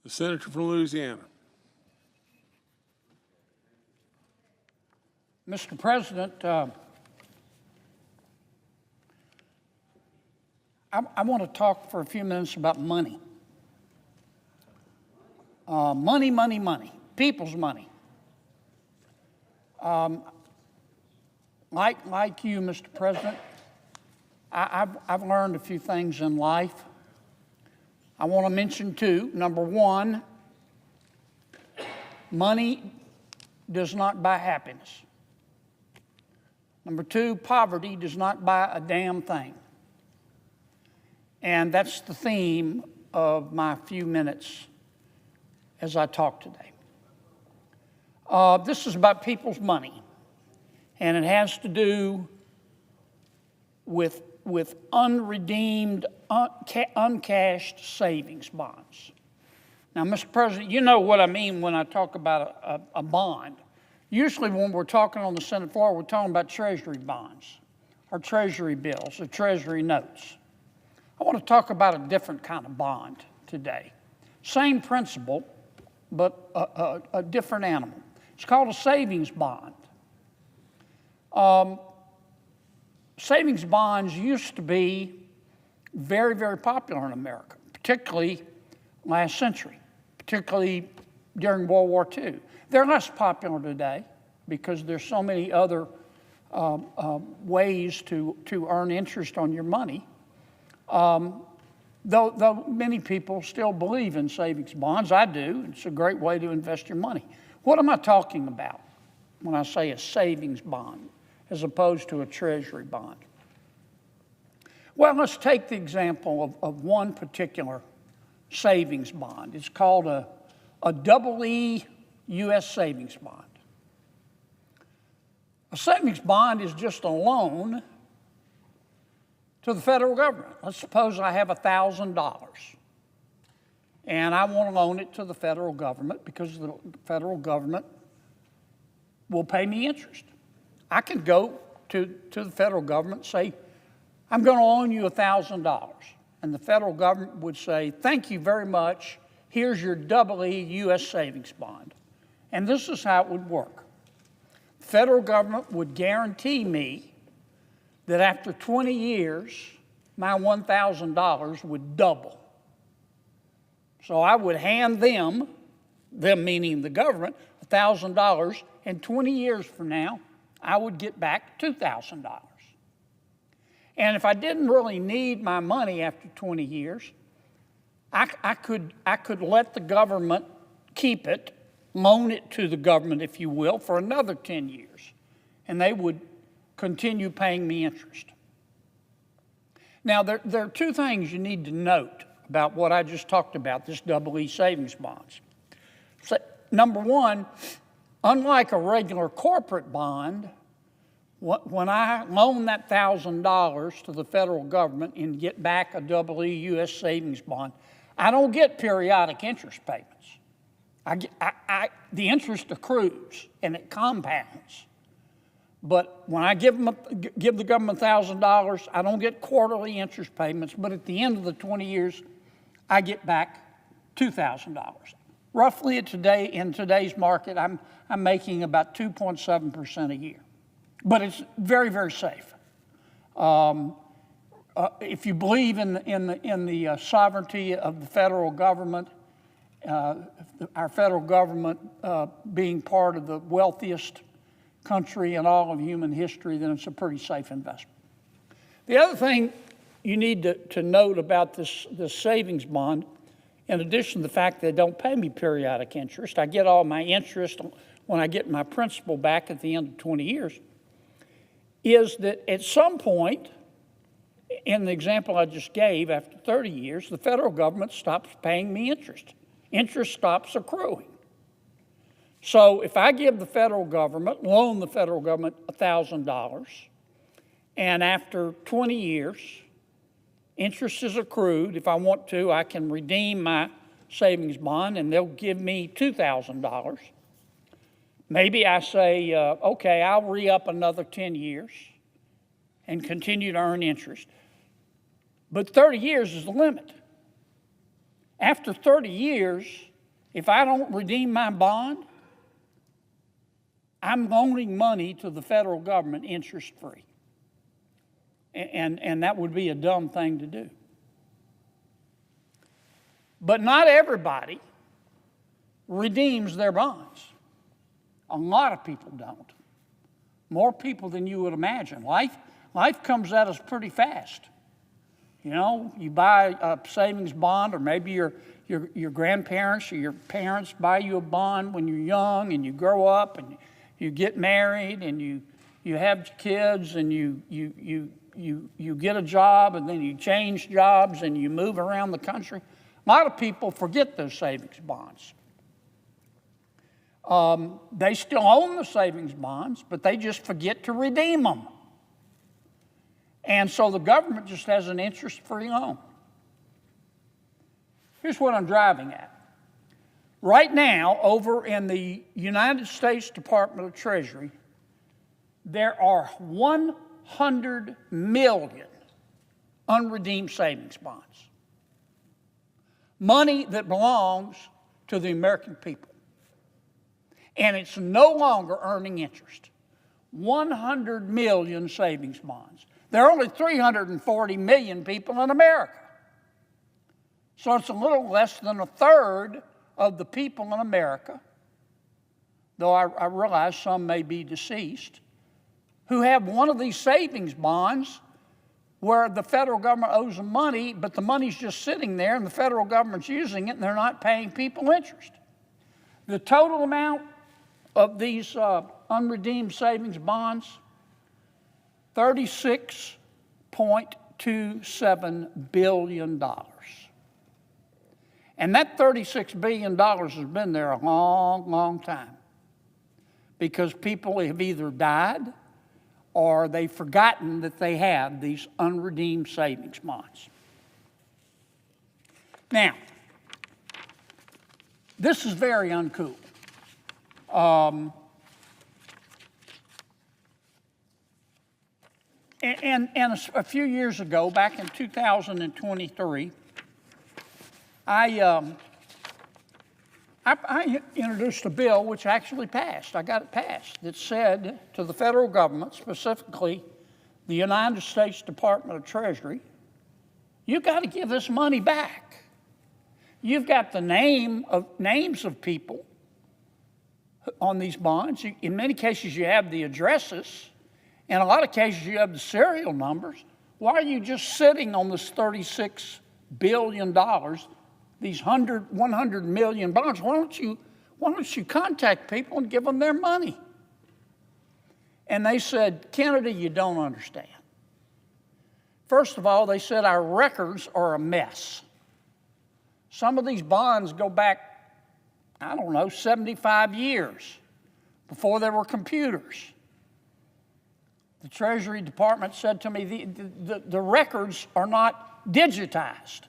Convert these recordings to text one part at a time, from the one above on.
The senator from Louisiana. Mr. President, I want to talk for a few minutes about money. Money, people's money. Like you, Mr. President, I've learned a few things in life. I want to mention two. Number one, money does not buy happiness. Number two, poverty does not buy a damn thing. And that's the theme of my few minutes as I talk today. This is about people's money, and it has to do with unredeemed, uncashed savings bonds. Now, Mr. President, you know what I mean when I talk about a bond. Usually when we're talking on the Senate floor, we're talking about Treasury bonds, or Treasury bills, or Treasury notes. I want to talk about a different kind of bond today. Same principle, but a different animal. It's called a savings bond. Savings bonds used to be very, very popular in America, particularly last century, particularly during World War II. They're less popular today because there's so many other ways to earn interest on your money. Though many people still believe in savings bonds, I do. It's a great way to invest your money. What am I talking about when I say a savings bond as opposed to a treasury bond? Well, let's take the example of one particular savings bond. It's called a EE U.S. savings bond. A savings bond is just a loan to the federal government. Let's suppose I have $1,000 and I want to loan it to the federal government because the federal government will pay me interest. I can go to the federal government and say, I'm going to loan you $1,000. And the federal government would say, thank you very much. Here's your EE U.S. savings bond. And this is how it would work. The federal government would guarantee me that after 20 years, my $1,000 would double. So I would hand them meaning the government, $1,000, and 20 years from now, I would get back $2,000. And if I didn't really need my money after 20 years, I could let the government keep it, loan it to the government, if you will, for another 10 years. And they would continue paying me interest. Now, there are two things you need to note about what I just talked about, this EE savings bonds. So, number one, unlike a regular corporate bond, when I loan that $1,000 to the federal government and get back a EE U.S. savings bond, I don't get periodic interest payments. The interest accrues and it compounds. But when I give the government $1,000, I don't get quarterly interest payments, but at the end of the 20 years, I get back $2,000. Roughly in today's market, I'm making about 2.7% a year. But it's very, very safe. If you believe in the sovereignty of the federal government, our federal government being part of the wealthiest country in all of human history, then it's a pretty safe investment. The other thing you need to note about this savings bond, in addition to the fact that they don't pay me periodic interest, I get all my interest when I get my principal back at the end of 20 years, is that at some point, in the example I just gave, after 30 years, the federal government stops paying me interest. Interest stops accruing. So if I give the federal government, loan the federal government $1,000, and after 20 years, interest is accrued. If I want to, I can redeem my savings bond, and they'll give me $2,000. Maybe I say, okay, I'll re-up another 10 years and continue to earn interest. But 30 years is the limit. After 30 years, If I don't redeem my bond, I'm loaning money to the federal government interest-free. And that would be a dumb thing to do. But not everybody redeems their bonds. A lot of people don't. More people than you would imagine. Life comes at us pretty fast. You know, you buy a savings bond, or maybe your grandparents or your parents buy you a bond when you're young, and you grow up and you get married and you have kids and you get a job, and then you change jobs and you move around the country. A lot of people forget those savings bonds. They still own the savings bonds, but they just forget to redeem them. And so the government just has an interest-free loan. Here's what I'm driving at. Right now, over in the United States Department of Treasury, there are 100 million unredeemed savings bonds. Money that belongs to the American people. And it's no longer earning interest. 100 million savings bonds. There are only 340 million people in America. So it's a little less than a third of the people in America, though I realize some may be deceased, who have one of these savings bonds where the federal government owes them money, but the money's just sitting there and the federal government's using it and they're not paying people interest. The total amount of these unredeemed savings bonds, $36.27 billion. And that $36 billion has been there a long, long time, because people have either died or they've forgotten that they have these unredeemed savings bonds. Now, this is very uncool. And a few years ago, back in 2023, I introduced a bill which actually passed. I got it passed. That said to the federal government, specifically the United States Department of Treasury, you've got to give this money back. You've got the names of people on these bonds. In many cases, you have the addresses. In a lot of cases, you have the serial numbers. Why are you just sitting on this $36 billion, these 100 million bonds? Why don't you contact people and give them their money? And they said, Kennedy, you don't understand. First of all, they said our records are a mess. Some of these bonds go back, 75 years before there were computers. The Treasury Department said to me, the records are not digitized.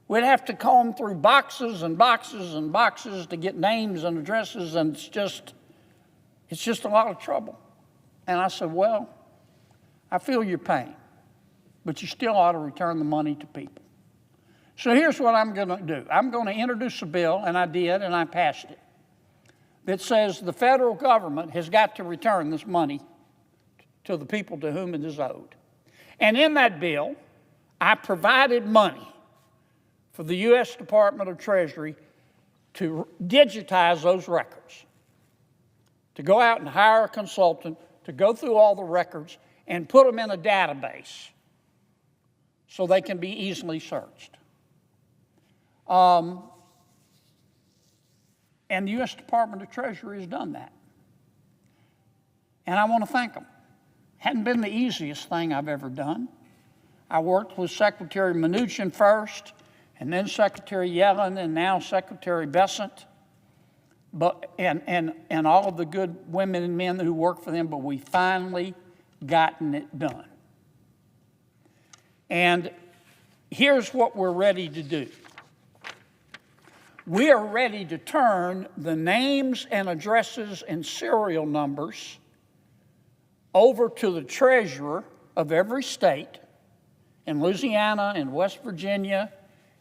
We'd have to comb through boxes and boxes and boxes to get names and addresses, and it's just a lot of trouble. And I said, well, I feel your pain, but you still ought to return the money to people. So here's what I'm going to do. I'm going to introduce a bill, and I did, and I passed it, that says the federal government has got to return this money to the people to whom it is owed. And in that bill, I provided money for the U.S. Department of Treasury to digitize those records, to go out and hire a consultant to go through all the records and put them in a database so they can be easily searched. And the U.S. Department of Treasury has done that. And I want to thank them. Hadn't been the easiest thing I've ever done. I worked with Secretary Mnuchin first, and then Secretary Yellen, and now Secretary Bessent, and all of the good women and men who work for them, but we finally gotten it done. And here's what we're ready to do. We are ready to turn the names and addresses and serial numbers over to the treasurer of every state, in Louisiana and West Virginia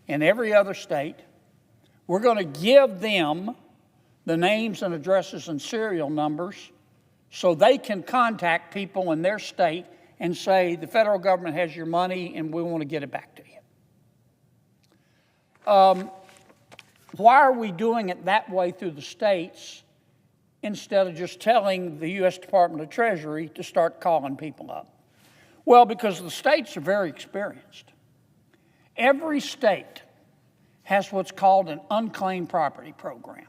and every other state. We're going to give them the names and addresses and serial numbers so they can contact people in their state and say, the federal government has your money and we want to get it back to you. Why are we doing it that way through the states instead of just telling the U.S. Department of Treasury to start calling people up? Well, because the states are very experienced. Every state has what's called an unclaimed property program.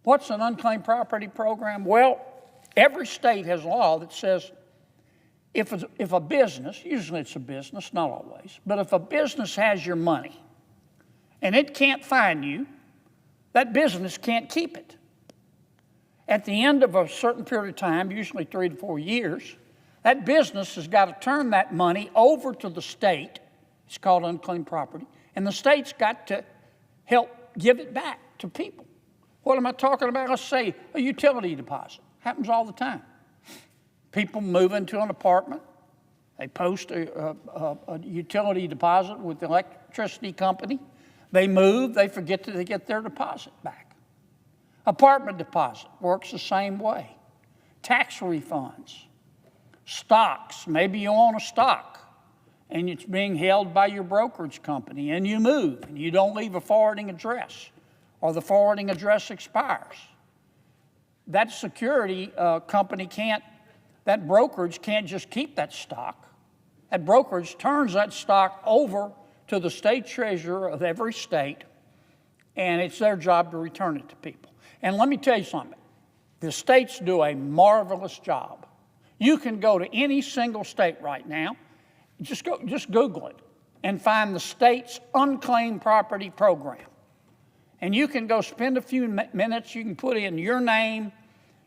What's an unclaimed property program? Well, every state has a law that says if a business, usually it's a business, not always, but if a business has your money and it can't find you, that business can't keep it. At the end of a certain period of time, usually 3 to 4 years, that business has got to turn that money over to the state. It's called unclaimed property. And the state's got to help give it back to people. What am I talking about? Let's say a utility deposit. Happens all the time. People move into an apartment. They post a utility deposit with the electricity company. They move. They forget to get their deposit back. Apartment deposit works the same way. Tax refunds. Stocks. Maybe you own a stock and it's being held by your brokerage company and you move and you don't leave a forwarding address or the forwarding address expires. That security company that brokerage can't just keep that stock. That brokerage turns that stock over to the state treasurer of every state, and it's their job to return it to people. And let me tell you something. The states do a marvelous job. You can go to any single state right now, just Google it, and find the state's unclaimed property program. And you can go spend a few minutes. You can put in your name.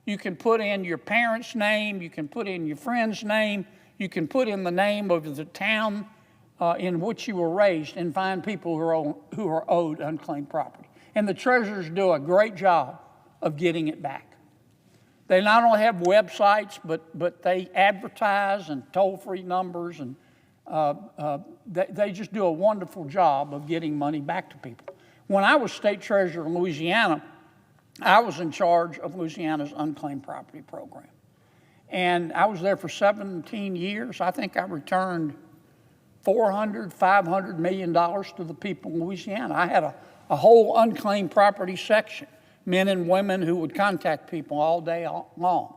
You can put in your parents' name. You can put in your friend's name. You can put in the name of the town in which you were raised and find people who are owed unclaimed property. And the treasurers do a great job of getting it back. They not only have websites, but they advertise and toll-free numbers, and they just do a wonderful job of getting money back to people. When I was state treasurer in Louisiana, I was in charge of Louisiana's unclaimed property program. And I was there for 17 years. I think I returned $500 million to the people in Louisiana. I had a whole unclaimed property section, men and women who would contact people all day long.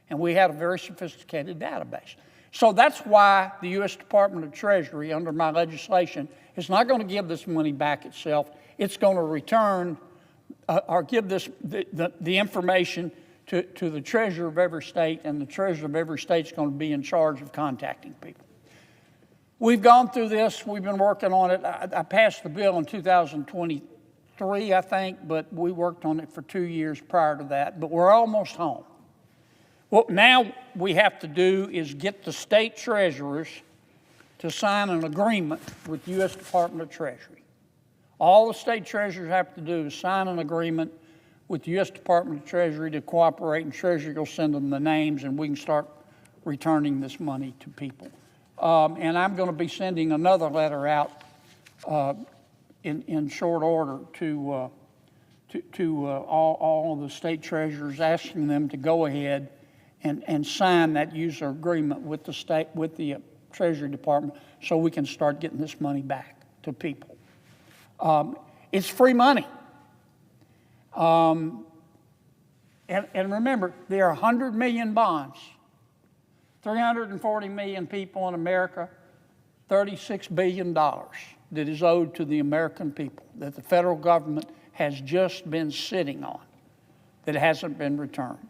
And we had a very sophisticated database. So that's why the U.S. Department of Treasury, under my legislation, is not going to give this money back itself. It's going to return or give the information to the treasurer of every state, and the treasurer of every state is going to be in charge of contacting people. We've gone through this. We've been working on it. I passed the bill in 2023, I think, but we worked on it for 2 years prior to that. But we're almost home. What now we have to do is get the state treasurers to sign an agreement with the U.S. Department of Treasury. All the state treasurers have to do is sign an agreement with the U.S. Department of Treasury to cooperate, and Treasury will send them the names, and we can start returning this money to people. And I'm going to be sending another letter out in short order to all of the state treasurers, asking them to go ahead and sign that user agreement with the Treasury Department, so we can start getting this money back to people. It's free money. And remember, there are 100 million bonds, 340 million people in America, $36 billion that is owed to the American people, that the federal government has just been sitting on, that hasn't been returned.